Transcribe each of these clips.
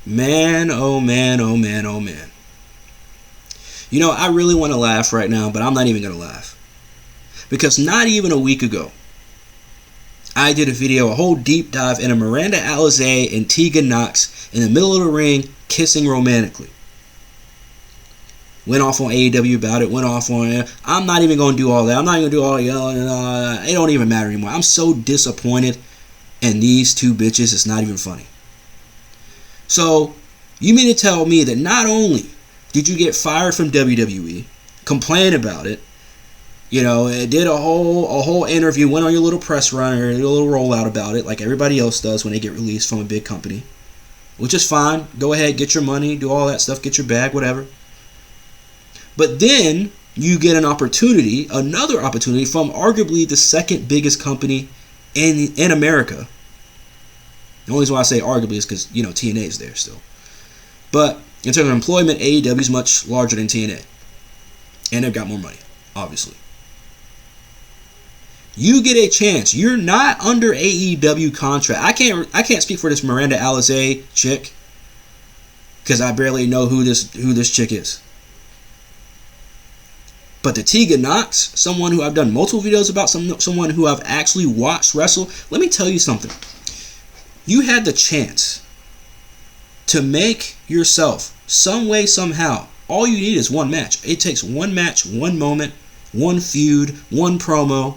Man, oh man, oh man, oh man. You know, I really want to laugh right now, but I'm not even going to laugh. Because not even a week ago, I did a video, a whole deep dive into Miranda Alizé and Tegan Nox in the middle of the ring kissing romantically. Went off on AEW about it, went off on it. I'm not even going to do all that. I'm not even going to do all that. It don't even matter anymore. I'm so disappointed in these two bitches, it's not even funny. So, you mean to tell me that not only did you get fired from WWE, complain about it, you know, it did a whole interview, went on your little press run or your little rollout about it, like everybody else does when they get released from a big company, which is fine. Go ahead, get your money, do all that stuff, get your bag, whatever. But then you get another opportunity from arguably the second biggest company in America. The only reason why I say arguably is because, you know, TNA is there still. But in terms of employment, AEW is much larger than TNA. And they've got more money, obviously. You get a chance. You're not under AEW contract. I can't speak for this Miranda Alizé chick because I barely know who this chick is. But the Tegan Nox, someone who I've done multiple videos about, someone who I've actually watched wrestle, let me tell you something. You had the chance to make yourself, some way, somehow, all you need is one match. It takes one match, one moment, one feud, one promo.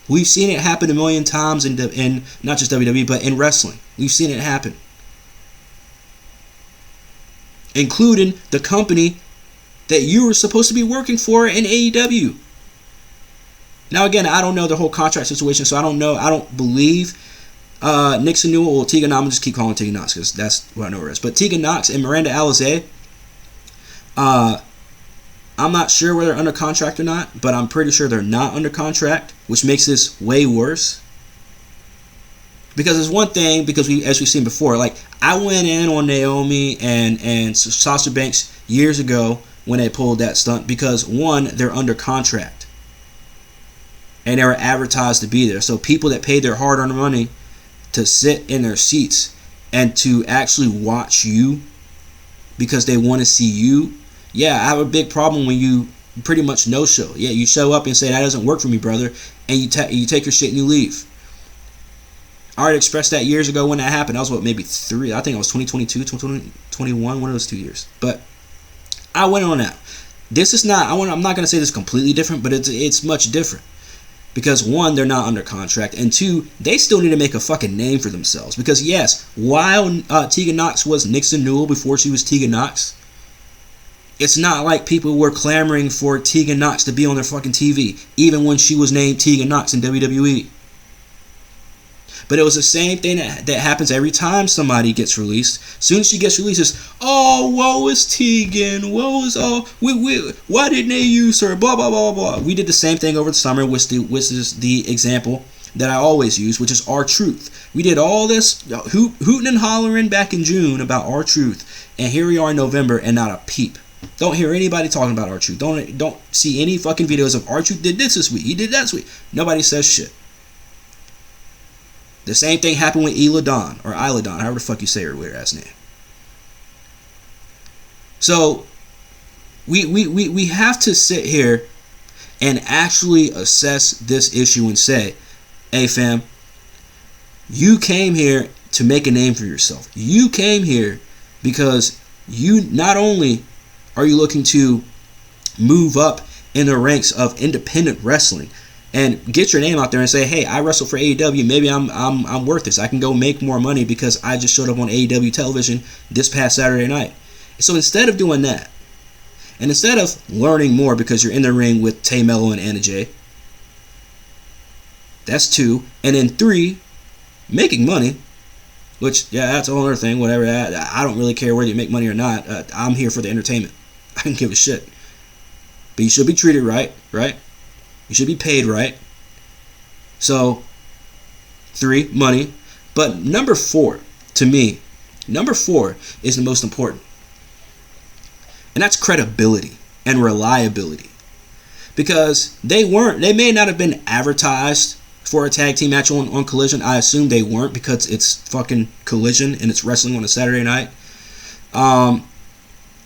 We've seen it happen a million times in not just WWE, but in wrestling. We've seen it happen. Including the company that you were supposed to be working for in AEW. Now again, I don't know the whole contract situation, so I don't believe Nixon Newell or Tegan Nox. I'm just keep calling Tegan Nox because that's what I know her as. But Tegan Nox and Miranda Alizé, I'm not sure whether they're under contract or not, but I'm pretty sure they're not under contract, which makes this way worse. Because it's one thing, because as we've seen before, like I went in on Naomi and Sasha Banks years ago when they pulled that stunt because one, they're under contract. And they were advertised to be there. So people that paid their hard-earned money to sit in their seats and to actually watch you because they want to see you. Yeah, I have a big problem when you pretty much no-show. Yeah, you show up and say, that doesn't work for me, brother, and you take your shit and you leave. I already expressed that years ago when that happened. That was maybe 3, I think it was 2022, 2021, one of those 2 years. But I went on that. This is not, I'm not going to say this is completely different, but it's much different. Because one, they're not under contract, and two, they still need to make a fucking name for themselves. Because yes, while Tegan Nox was Nixon Newell before she was Tegan Nox, it's not like people were clamoring for Tegan Nox to be on their fucking TV, even when she was named Tegan Nox in WWE. But it was the same thing that happens every time somebody gets released. As soon as she gets released, it's, oh, woe is Tegan, woe is, why didn't they use her, blah, blah, blah, blah. We did the same thing over the summer, which is the example that I always use, which is R-Truth. We did all this hooting and hollering back in June about R-Truth, and here we are in November, and not a peep. Don't hear anybody talking about R-Truth. Don't see any fucking videos of R-Truth did this week, he did that this week. Nobody says shit. The same thing happened with Isla Dawn, however the fuck you say her weird ass name. So, we have to sit here and actually assess this issue and say, hey fam, you came here to make a name for yourself. You came here because you not only are you looking to move up in the ranks of independent wrestling, and get your name out there and say, hey, I wrestle for AEW. Maybe I'm worth this. I can go make more money because I just showed up on AEW television this past Saturday night. So instead of doing that, and instead of learning more because you're in the ring with Tay Mello and Anna Jay, that's 2. And then 3, making money, which, yeah, that's a whole other thing, whatever. I don't really care whether you make money or not. I'm here for the entertainment. I don't give a shit. But you should be treated right? You should be paid right. So, 3, money. But number 4, to me, number 4 is the most important. And that's credibility and reliability. Because they may not have been advertised for a tag team match on Collision. I assume they weren't because it's fucking Collision and it's wrestling on a Saturday night. And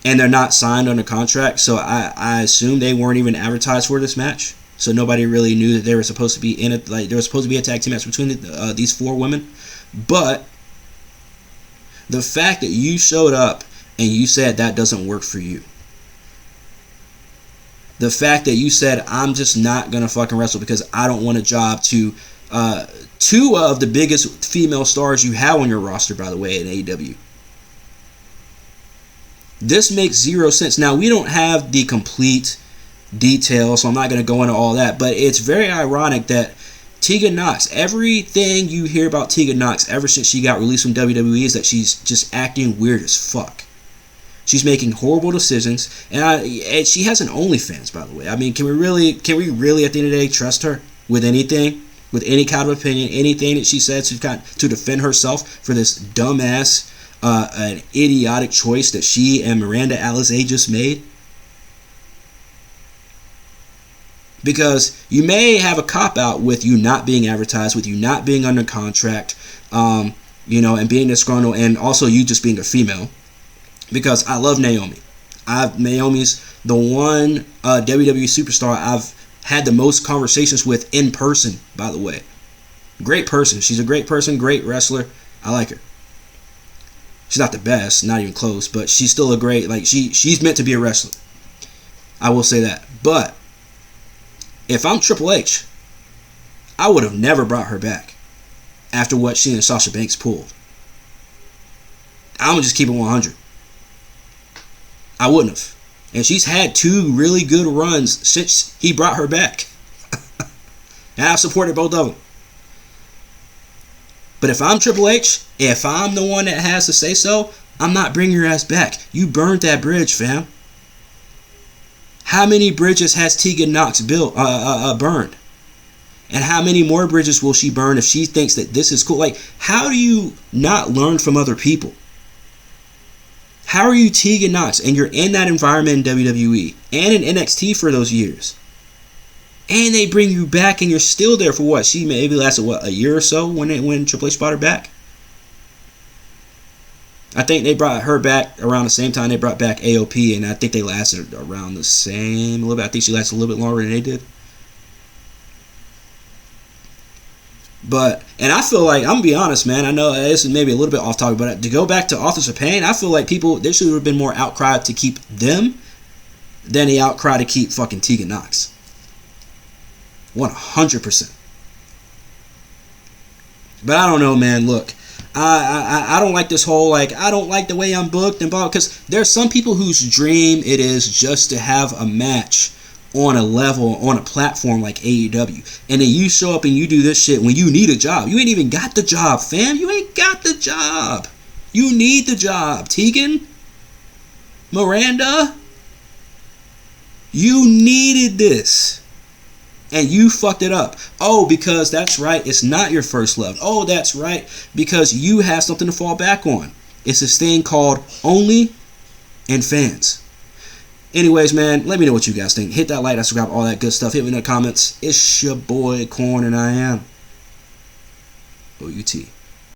they're not signed under contract, so I assume they weren't even advertised for this match. So nobody really knew that they were supposed to be in it. Like, there was supposed to be a tag team match between these 4 women. But the fact that you showed up and you said that doesn't work for you. The fact that you said, I'm just not going to fucking wrestle because I don't want a job to 2 of the biggest female stars you have on your roster, by the way, in AEW. This makes zero sense. Now, we don't have the complete details, so I'm not going to go into all that, but it's very ironic that Tegan Nox, everything you hear about Tegan Nox ever since she got released from WWE is that she's just acting weird as fuck. She's making horrible decisions, and she has an OnlyFans, by the way. I mean, can we really at the end of the day trust her with anything, with any kind of opinion, anything that she said to defend herself for this dumbass, an idiotic choice that she and Miranda Alizé just made? Because you may have a cop-out with you not being advertised, with you not being under contract, and being disgruntled, and also you just being a female. Because I love Naomi. Naomi's the one WWE superstar I've had the most conversations with in person, by the way. Great person. She's a great person, great wrestler. I like her. She's not the best, not even close, but she's still a great, she's meant to be a wrestler. I will say that. But if I'm Triple H, I would have never brought her back after what she and Sasha Banks pulled. I'm going to just keep it 100. I wouldn't have. And she's had 2 really good runs since he brought her back. And I've supported both of them. But if I'm Triple H, if I'm the one that has to say so, I'm not bringing your ass back. You burned that bridge, fam. How many bridges has Tegan Nox burned? And how many more bridges will she burn if she thinks that this is cool? Like, how do you not learn from other people? How are you Tegan Nox and you're in that environment in WWE and in NXT for those years? And they bring you back and you're still there for what? She maybe lasted, a year or so when Triple H brought her back? I think they brought her back around the same time they brought back AOP, and I think they lasted around the same a little bit. I think she lasted a little bit longer than they did. But, and I feel like, I'm going to be honest, man, I know this is maybe a little bit off topic, but to go back to Authors of Pain, I feel like there should have been more outcry to keep them than the outcry to keep fucking Tegan Nox. 100%. But I don't know, man. Look, I don't like this whole, I don't like the way I'm booked and blah, because there's some people whose dream it is just to have a match on a level, on a platform like AEW. And then you show up and you do this shit when you need a job. You ain't even got the job, fam. You ain't got the job. You need the job. Tegan? Miranda? You needed this. And you fucked it up. Oh, because that's right, it's not your first love. Oh, that's right, because you have something to fall back on. It's this thing called Only and Fans. Anyways, man, let me know what you guys think. Hit that like, that subscribe, all that good stuff. Hit me in the comments. It's your boy Corn, and I am OUT.